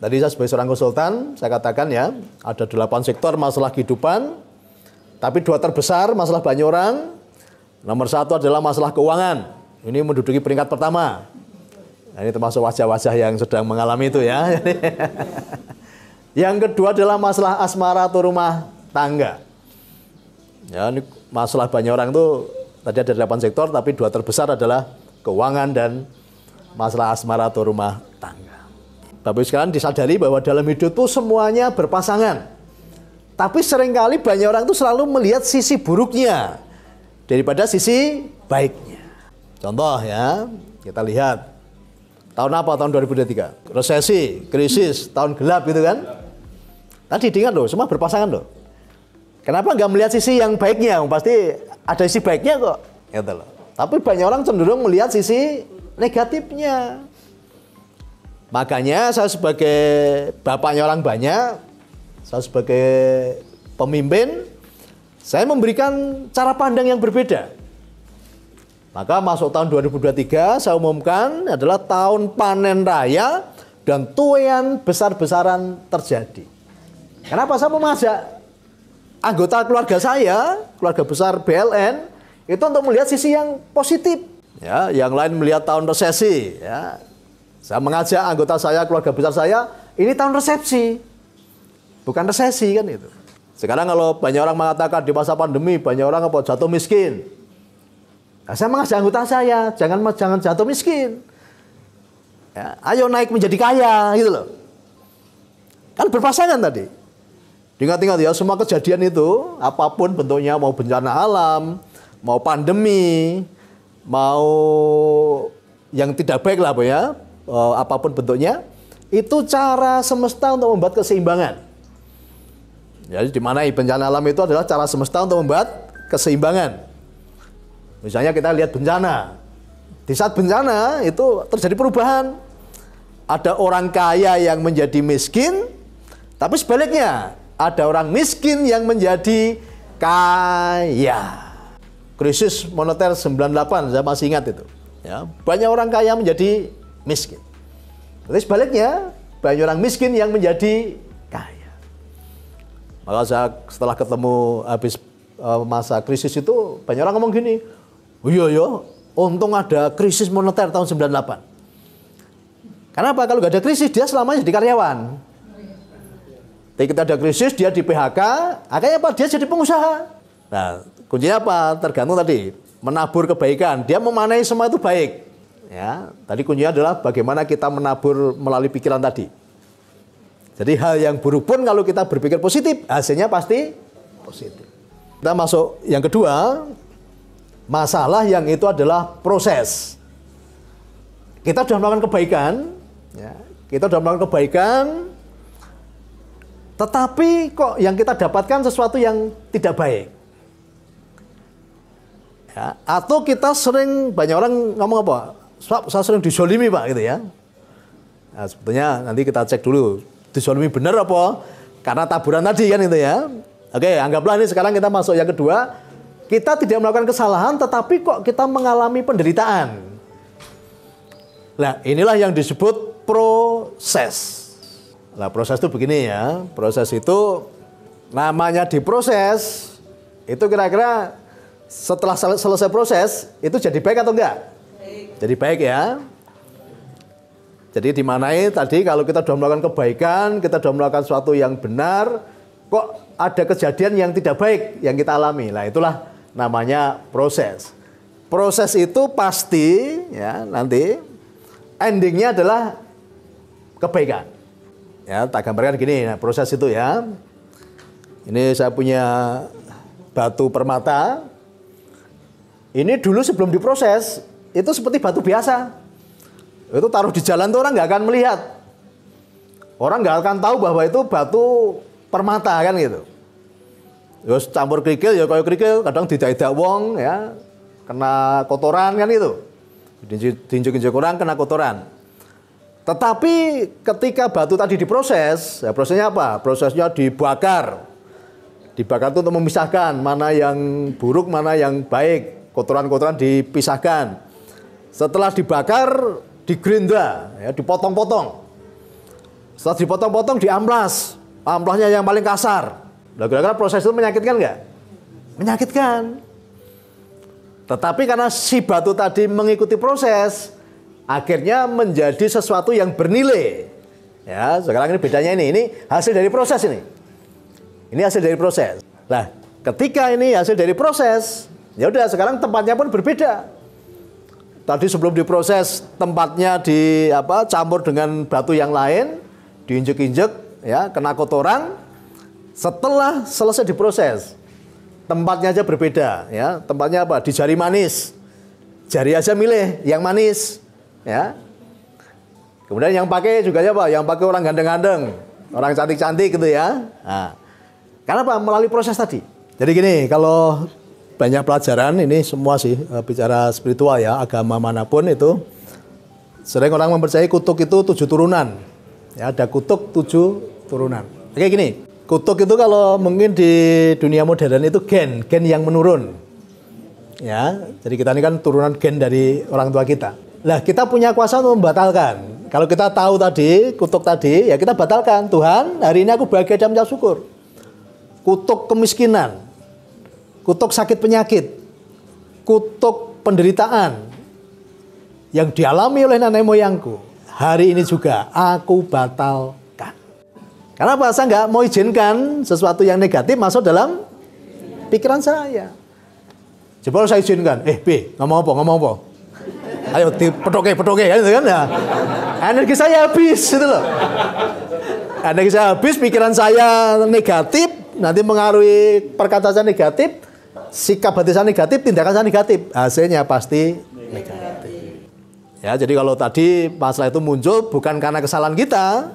Tadi saya sebagai seorang konsultan, saya katakan ya, ada 8 sektor masalah kehidupan, tapi 2 terbesar masalah banyak orang. Nomor 1 adalah masalah keuangan. Ini menduduki peringkat pertama. Nah, ini termasuk wajah-wajah yang sedang mengalami itu ya. Yang kedua adalah masalah asmara atau rumah tangga. Ya, ini masalah banyak orang itu, tadi ada 8 sektor, tapi 2 terbesar adalah keuangan dan masalah asmara atau rumah tangga. Tapi sekarang disadari bahwa dalam hidup itu semuanya berpasangan. Tapi seringkali banyak orang itu selalu melihat sisi buruknya daripada sisi baiknya. Contoh ya, kita lihat. Tahun apa? Tahun 2023. Resesi, krisis, tahun gelap gitu kan. Tadi diingat loh, semua berpasangan loh. Kenapa nggak melihat sisi yang baiknya? Pasti ada sisi baiknya kok. Gitu loh. Tapi banyak orang cenderung melihat sisi negatifnya. Makanya saya sebagai bapaknya orang banyak, saya sebagai pemimpin, saya memberikan cara pandang yang berbeda. Maka masuk tahun 2023 saya umumkan adalah tahun panen raya dan tuaian besar-besaran terjadi. Kenapa saya mengajak anggota keluarga saya, keluarga besar BLN, itu untuk melihat sisi yang positif. Ya, yang lain melihat tahun resesi, ya. Saya mengajak anggota saya, keluarga besar saya, ini tahun resepsi. Bukan resesi kan itu. Sekarang kalau banyak orang mengatakan di masa pandemi, banyak orang apa jatuh miskin. Nah, saya mengajak anggota saya, jangan jatuh miskin. Ya, ayo naik menjadi kaya, gitu loh. Kan berpasangan tadi. Ingat-ingat ya, semua kejadian itu, apapun bentuknya, mau bencana alam, mau pandemi, mau yang tidak baik lah ya, apapun bentuknya, itu cara semesta untuk membuat keseimbangan. Jadi di mana bencana alam itu adalah cara semesta untuk membuat keseimbangan. Misalnya kita lihat bencana. Di saat bencana itu terjadi perubahan. Ada orang kaya yang menjadi miskin, tapi sebaliknya ada orang miskin yang menjadi kaya. Krisis moneter 98, saya masih ingat itu. Ya, banyak orang kaya menjadi miskin. Tapi sebaliknya, banyak orang miskin yang menjadi kaya. Maka saya setelah ketemu habis masa krisis itu, banyak orang ngomong gini, oh iya, untung ada krisis moneter tahun 98. Kenapa? Kalau nggak ada krisis, dia selamanya jadi karyawan. Tapi kita ada krisis, dia di PHK, akhirnya apa? Dia jadi pengusaha. Nah, kuncinya apa? Tergantung tadi, menabur kebaikan. Dia memanai semua itu baik. Ya, tadi kuncinya adalah bagaimana kita menabur melalui pikiran tadi. Jadi hal yang buruk pun kalau kita berpikir positif, hasilnya pasti positif. Kita masuk yang kedua, masalah yang itu adalah proses. Kita sudah melakukan kebaikan, ya, kita sudah melakukan kebaikan, tetapi kok yang kita dapatkan sesuatu yang tidak baik. Ya, atau kita sering, banyak orang ngomong apa? Saya sering dizolimi Pak, gitu ya. Nah, sebetulnya nanti kita cek dulu, dizolimi benar apa? Karena taburan tadi kan itu ya. Oke, anggaplah ini sekarang kita masuk yang kedua. Kita tidak melakukan kesalahan, tetapi kok kita mengalami penderitaan. Nah, inilah yang disebut proses. Nah, proses itu begini ya. Proses itu namanya diproses. Itu kira-kira setelah selesai proses, itu jadi baik atau enggak? Jadi baik ya. Jadi dimanai tadi kalau kita sudah melakukan kebaikan, kita sudah melakukan sesuatu yang benar, kok ada kejadian yang tidak baik yang kita alami. Nah, itulah namanya proses. Proses itu pasti ya nanti endingnya adalah kebaikan. Ya, tak gambarkan gini, nah, proses itu ya. Ini saya punya batu permata. Ini dulu sebelum diproses, itu seperti batu biasa. Itu taruh di jalan tuh orang nggak akan melihat. Orang nggak akan tahu bahwa itu batu permata kan gitu. Terus campur kerikil ya kayak kerikil, kadang didak-dak wong ya, kena kotoran kan itu. Diinjek-injek orang kena kotoran. Tetapi ketika batu tadi diproses, ya prosesnya apa? Prosesnya dibakar. Dibakar itu untuk memisahkan mana yang buruk, mana yang baik. Kotoran-kotoran dipisahkan. Setelah dibakar, digerinda, ya, dipotong-potong. Setelah dipotong-potong, diamplas. Amplasnya yang paling kasar. Nah, kira-kira proses itu menyakitkan nggak? Menyakitkan. Tetapi karena si batu tadi mengikuti proses, akhirnya menjadi sesuatu yang bernilai. Ya, sekarang ini bedanya ini hasil dari proses ini. Ini hasil dari proses. Nah, ketika ini hasil dari proses, ya udah sekarang tempatnya pun berbeda. Tadi sebelum diproses tempatnya campur dengan batu yang lain, diinjek-injek, ya, kena kotoran. Setelah selesai diproses, tempatnya aja berbeda, ya. Tempatnya apa? Di jari manis. Jari aja milih yang manis, ya. Kemudian yang pakai juga apa? Yang pakai orang ganteng-ganteng, orang cantik-cantik gitu ya. Nah, karena apa? Melalui proses tadi. Jadi gini, kalau banyak pelajaran ini semua sih bicara spiritual ya, agama manapun itu sering orang mempercayai kutuk itu 7 turunan. Ya, ada kutuk 7 turunan. Oke gini, kutuk itu kalau mungkin di dunia modern itu gen yang menurun. Ya, jadi kita ini kan turunan gen dari orang tua kita. Lah, kita punya kuasa untuk membatalkan. Kalau kita tahu tadi, kutuk tadi, ya kita batalkan. Tuhan, hari ini aku bahagia dan mengucap syukur. Kutuk kemiskinan, kutuk sakit penyakit, kutuk penderitaan yang dialami oleh nenek moyangku, hari ini juga aku batalkan. Karena apa? Saya nggak mau izinkan sesuatu yang negatif masuk dalam pikiran saya. Coba saya izinkan, B, ngomong apa? Ayo pedoke ya, gitu kan ya. Energi saya habis gitu loh. Energi saya habis, pikiran saya negatif, nanti mengaruhi perkataan saya negatif, sikap hati saya negatif, tindakan saya negatif. Hasilnya pasti negatif. Ya, jadi kalau tadi masalah itu muncul bukan karena kesalahan kita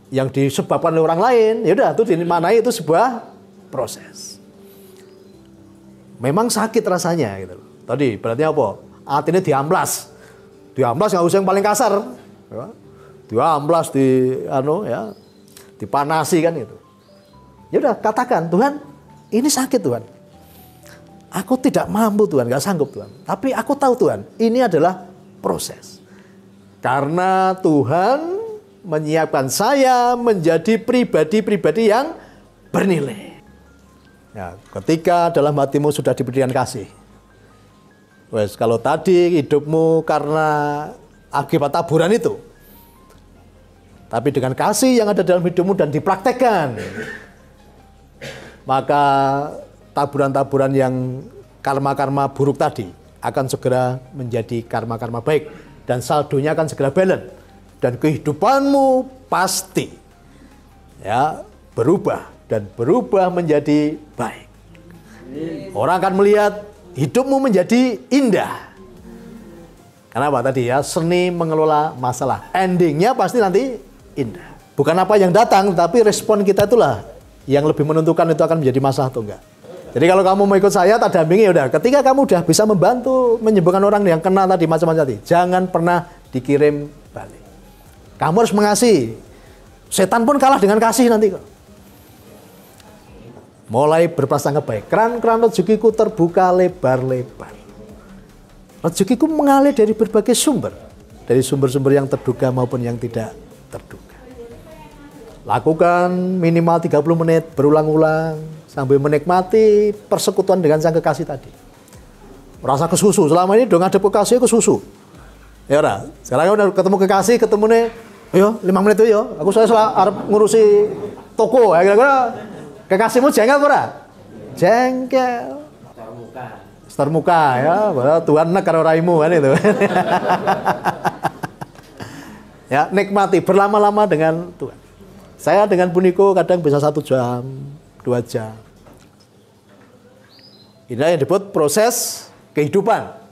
yang disebabkan oleh orang lain, ya udah itu dimaknai itu sebuah proses. Memang sakit rasanya gitu loh. Tadi berarti apa? Artinya diamplas nggak usah yang paling kasar, ya. Diamplas dipanasi kan itu. Ya udah katakan, Tuhan, ini sakit Tuhan. Aku tidak mampu Tuhan, nggak sanggup Tuhan. Tapi aku tahu Tuhan, ini adalah proses. Karena Tuhan menyiapkan saya menjadi pribadi-pribadi yang bernilai. Ya, ketika dalam hatimu sudah diberikan kasih. Wes, kalau tadi hidupmu karena akibat taburan itu, tapi dengan kasih yang ada dalam hidupmu dan dipraktekkan, maka taburan-taburan yang karma-karma buruk tadi akan segera menjadi karma-karma baik dan saldonya akan segera balance dan kehidupanmu pasti ya berubah menjadi baik. Orang akan melihat hidupmu menjadi indah. Kenapa tadi ya? Seni mengelola masalah. Endingnya pasti nanti indah. Bukan apa yang datang, tapi respon kita itulah yang lebih menentukan itu akan menjadi masalah atau enggak. Jadi kalau kamu mau ikut saya, tak dampingi, udah. Ketika kamu udah bisa membantu menyembuhkan orang yang kena tadi macam-macam tadi, jangan pernah dikirim balik. Kamu harus mengasihi. Setan pun kalah dengan kasih nanti kok. Mulai berprasangka baik. Keran-keran rezekiku terbuka lebar-lebar. Rezekiku mengalir dari berbagai sumber. Dari sumber-sumber yang terduga maupun yang tidak terduga. Lakukan minimal 30 menit berulang-ulang sambil menikmati persekutuan dengan sang kekasih tadi. Merasa kesusu. Selama ini udah ngadep kekasih kesusu. Ya udah, sekarang udah ketemu kekasih, ketemu nih, ayo 5 menit itu yo. Saya harus ngurusi toko. Ya kira-kira kekasihmu jengkel ora? Jengkel. Star muka ya, padahal Tuhan nek karo raimu kan itu. Ya, nikmati berlama-lama dengan Tuhan. Saya dengan Buniko kadang bisa 1 jam, 2 jam. Inilah yang disebut proses kehidupan.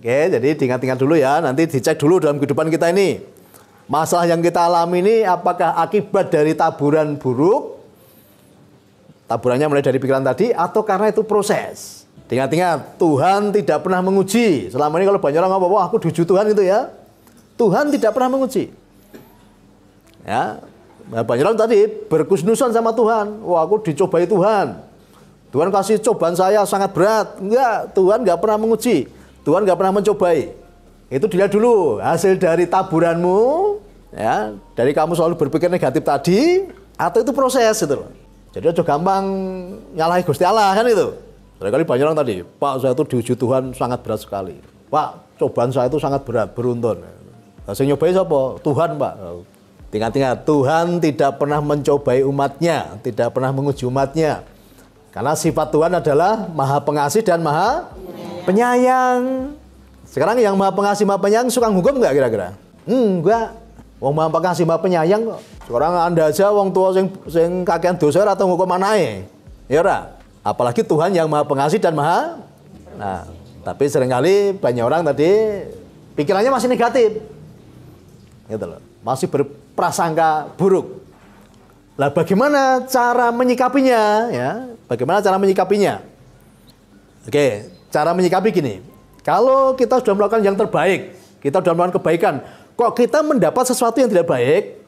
Oke, jadi diingat-ingat dulu ya, nanti dicek dulu dalam kehidupan kita ini. Masalah yang kita alami ini apakah akibat dari taburan buruk? Taburannya mulai dari pikiran tadi atau karena itu proses. Ingat-ingat, Tuhan tidak pernah menguji. Selama ini kalau banyak orang ngomong, wah aku diuji Tuhan gitu ya. Tuhan tidak pernah menguji. Ya, banyak orang tadi berkusnusan sama Tuhan. Wah aku dicobai Tuhan. Tuhan kasih cobaan saya sangat berat. Enggak, Tuhan nggak pernah menguji. Tuhan nggak pernah mencobai. Itu dilihat dulu hasil dari taburanmu Ya, dari kamu selalu berpikir negatif tadi, atau itu proses gitu loh. Jadi aja gampang nyalahi Gusti Allah kan itu. Barangkali banyak orang tadi, Pak saya itu diuji Tuhan sangat berat sekali. Pak, cobaan saya itu sangat berat, beruntun. Nah, saya nyobain siapa? Tuhan, Pak. Ingat-ingat, Tuhan tidak pernah mencobai umatnya, tidak pernah menguji umatnya. Karena sifat Tuhan adalah Maha Pengasih dan Maha Penyayang. Sekarang yang Maha Pengasih, Maha Penyayang suka hukum nggak kira-kira? Enggak. Wong Maha Pengasih, Maha Penyayang kok. Sekarang Anda aja wong tua sing kakean dosa atau hukum anae. Ya ora? Apalagi Tuhan yang Maha Pengasih dan Maha. Nah, tapi seringkali banyak orang tadi pikirannya masih negatif. Gitu loh. Masih berprasangka buruk. Lah bagaimana cara menyikapinya ya? Bagaimana cara menyikapinya? Oke, cara menyikapi gini. Kalau kita sudah melakukan yang terbaik, kita sudah melakukan kebaikan, kok kita mendapat sesuatu yang tidak baik,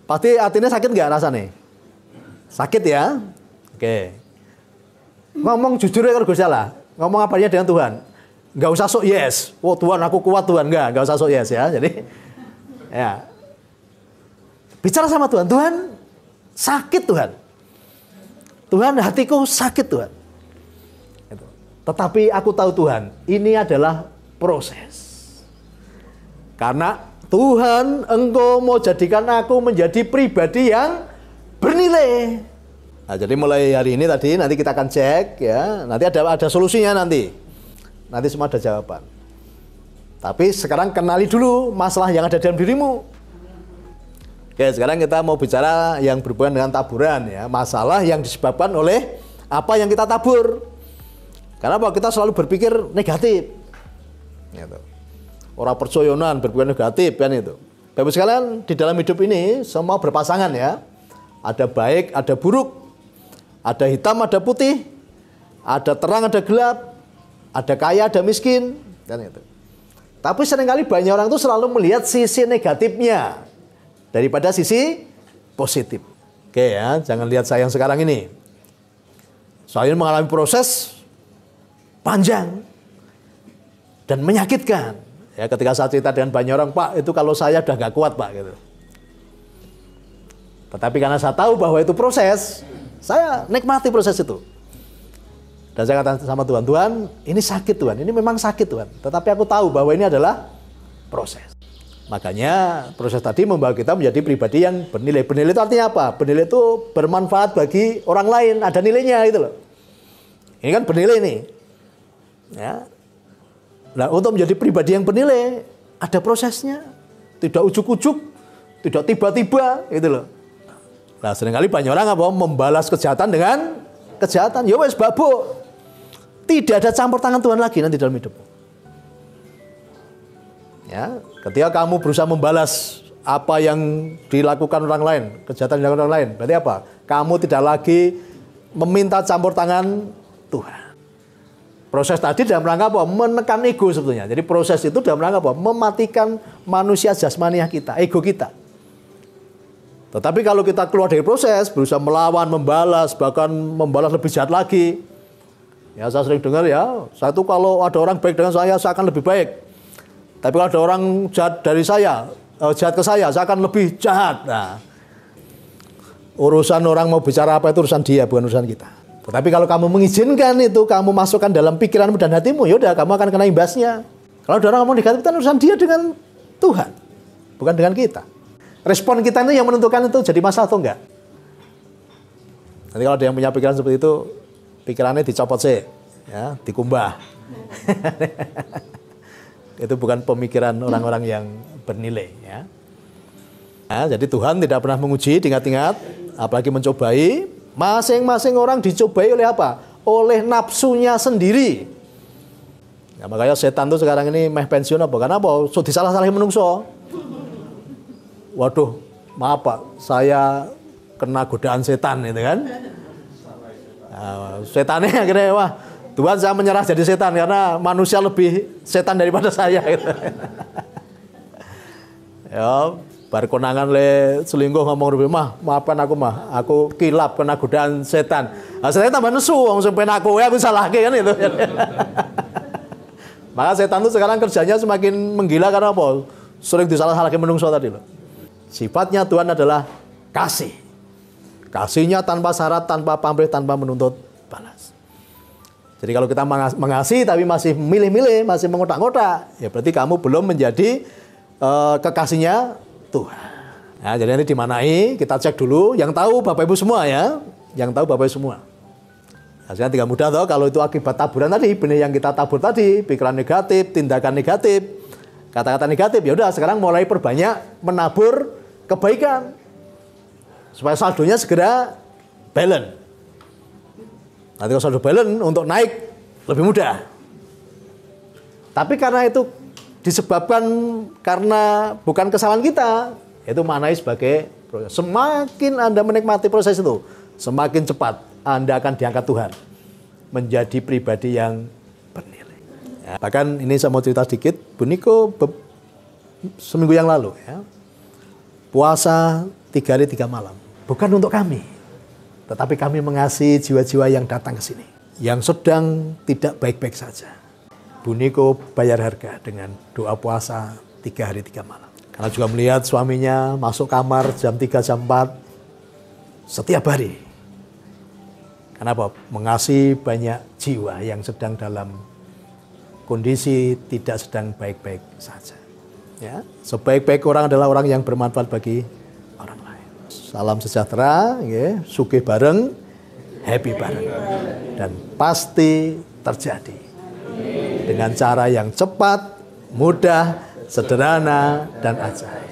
pasti hatinya sakit nggak rasanya? Sakit ya? Oke. Ngomong jujur ya kalau Gusti Allah. Ngomong apa aja dengan Tuhan. Nggak usah sok yes. Oh Tuhan aku kuat Tuhan. Nggak usah sok yes ya. Jadi ya. Bicara sama Tuhan. Tuhan sakit Tuhan. Tuhan hatiku sakit Tuhan. Tetapi aku tahu Tuhan, ini adalah proses. Karena Tuhan, Engkau mau jadikan aku menjadi pribadi yang bernilai. Nah, jadi mulai hari ini tadi, nanti kita akan cek ya. Nanti ada solusinya nanti. Nanti semua ada jawaban. Tapi sekarang kenali dulu masalah yang ada dalam dirimu. Oke, sekarang kita mau bicara yang berhubungan dengan taburan ya. Masalah yang disebabkan oleh apa yang kita tabur. Karena apa? Kita selalu berpikir negatif. Gitu. Orang percoyonan berpikir negatif kan itu. Bapak sekalian, di dalam hidup ini semua berpasangan ya. Ada baik, ada buruk. Ada hitam, ada putih. Ada terang, ada gelap. Ada kaya, ada miskin. Kan itu. Tapi seringkali banyak orang itu selalu melihat sisi negatifnya daripada sisi positif. Oke ya, jangan lihat saya yang sekarang ini. Saya mengalami proses panjang dan menyakitkan. Ya, ketika saya cerita dengan banyak orang, Pak, itu kalau saya udah nggak kuat, Pak, gitu. Tetapi karena saya tahu bahwa itu proses, saya nikmati proses itu. Dan saya katakan sama Tuhan, Tuhan, ini sakit Tuhan, ini memang sakit Tuhan. Tetapi aku tahu bahwa ini adalah proses. Makanya proses tadi membawa kita menjadi pribadi yang bernilai. Bernilai itu artinya apa? Bernilai itu bermanfaat bagi orang lain, ada nilainya gitu loh. Ini kan bernilai nih. Ya. Nah, untuk menjadi pribadi yang bernilai ada prosesnya, tidak ujuk-ujuk, tidak tiba-tiba, gitu loh. Nah, seringkali banyak orang apa membalas kejahatan dengan kejahatan. Ya wes babuk. Tidak ada campur tangan Tuhan lagi nanti dalam hidupmu. Ya, ketika kamu berusaha membalas apa yang dilakukan orang lain, kejahatan yang dilakukan orang lain, berarti apa? Kamu tidak lagi meminta campur tangan Tuhan. Proses tadi dalam rangka apa? Menekan ego sebetulnya. Jadi proses itu dalam rangka apa? Mematikan manusia jasmaniah kita, ego kita. Tetapi kalau kita keluar dari proses, berusaha melawan, membalas, bahkan membalas lebih jahat lagi. Ya saya sering dengar ya, saya tuh kalau ada orang baik dengan saya akan lebih baik. Tapi kalau ada orang jahat dari saya, jahat ke saya akan lebih jahat. Nah, urusan orang mau bicara apa itu urusan dia, bukan urusan kita. Tetapi kalau kamu mengizinkan itu, kamu masukkan dalam pikiranmu dan hatimu, yaudah kamu akan kena imbasnya. Kalau ada orang ngomong negatif, itu urusan dia dengan Tuhan, bukan dengan kita. Respon kita itu yang menentukan itu jadi masalah atau enggak. Nanti kalau ada yang punya pikiran seperti itu, pikirannya dicopot sih, ya, dikumbah. Itu bukan pemikiran orang-orang yang bernilai. Ya. Nah, jadi Tuhan tidak pernah menguji, ingat-ingat, apalagi mencobai. Masing-masing orang dicobai oleh apa? Oleh nafsunya sendiri. Ya, makanya setan tuh sekarang ini meh pensiun apa? Karena apa? So, disalah-salahin menungso. Waduh, maaf Pak, saya kena godaan setan itu kan. Nah, setannya akhirnya wah, Tuhan saya menyerah jadi setan karena manusia lebih setan daripada saya. Gitu. Ya, bar konangan le selingkuh ngomong rupi mah, maafkan aku kilap kena godaan setan. Nah, setan tambah nesu, wong sampeyan aku salahke kan itu. Maka setan itu sekarang kerjanya semakin menggila karena apa? sering disalah-salahke menungso tadi loh. Sifatnya Tuhan adalah kasih. Kasihnya tanpa syarat, tanpa pamrih, tanpa menuntut balas. Jadi kalau kita mengasihi tapi masih milih-milih, masih mengotak-ngotak, ya berarti kamu belum menjadi kekasihnya Tuhan. Nah, jadi nanti dimanai, kita cek dulu. Yang tahu Bapak Ibu semua ya, yang tahu Bapak Ibu semua. Hasilnya tinggal mudah toh, kalau itu akibat taburan tadi, benih yang kita tabur tadi, pikiran negatif, tindakan negatif, kata-kata negatif, ya udah sekarang mulai perbanyak menabur kebaikan supaya saldonya segera balance. Nanti kalau saldo balance untuk naik lebih mudah. Tapi karena itu disebabkan karena bukan kesalahan kita, itu maknai sebagai proses. Semakin Anda menikmati proses itu, semakin cepat Anda akan diangkat Tuhan menjadi pribadi yang bernilai. Ya, bahkan ini saya mau cerita sedikit, Bu Niko seminggu yang lalu ya, puasa 3 hari 3 malam. Bukan untuk kami, tetapi kami mengasihi jiwa-jiwa yang datang ke sini, yang sedang tidak baik-baik saja. Bu Niko bayar harga dengan doa puasa 3 hari 3 malam. Karena juga melihat suaminya masuk kamar jam 3, jam 4 setiap hari. Kenapa? Mengasihi banyak jiwa yang sedang dalam kondisi tidak sedang baik-baik saja. Ya, sebaik-baik orang adalah orang yang bermanfaat bagi orang lain. Salam sejahtera, ya, sugih bareng, happy bareng. Dan pasti terjadi. Dengan cara yang cepat, mudah, sederhana, dan ajaib.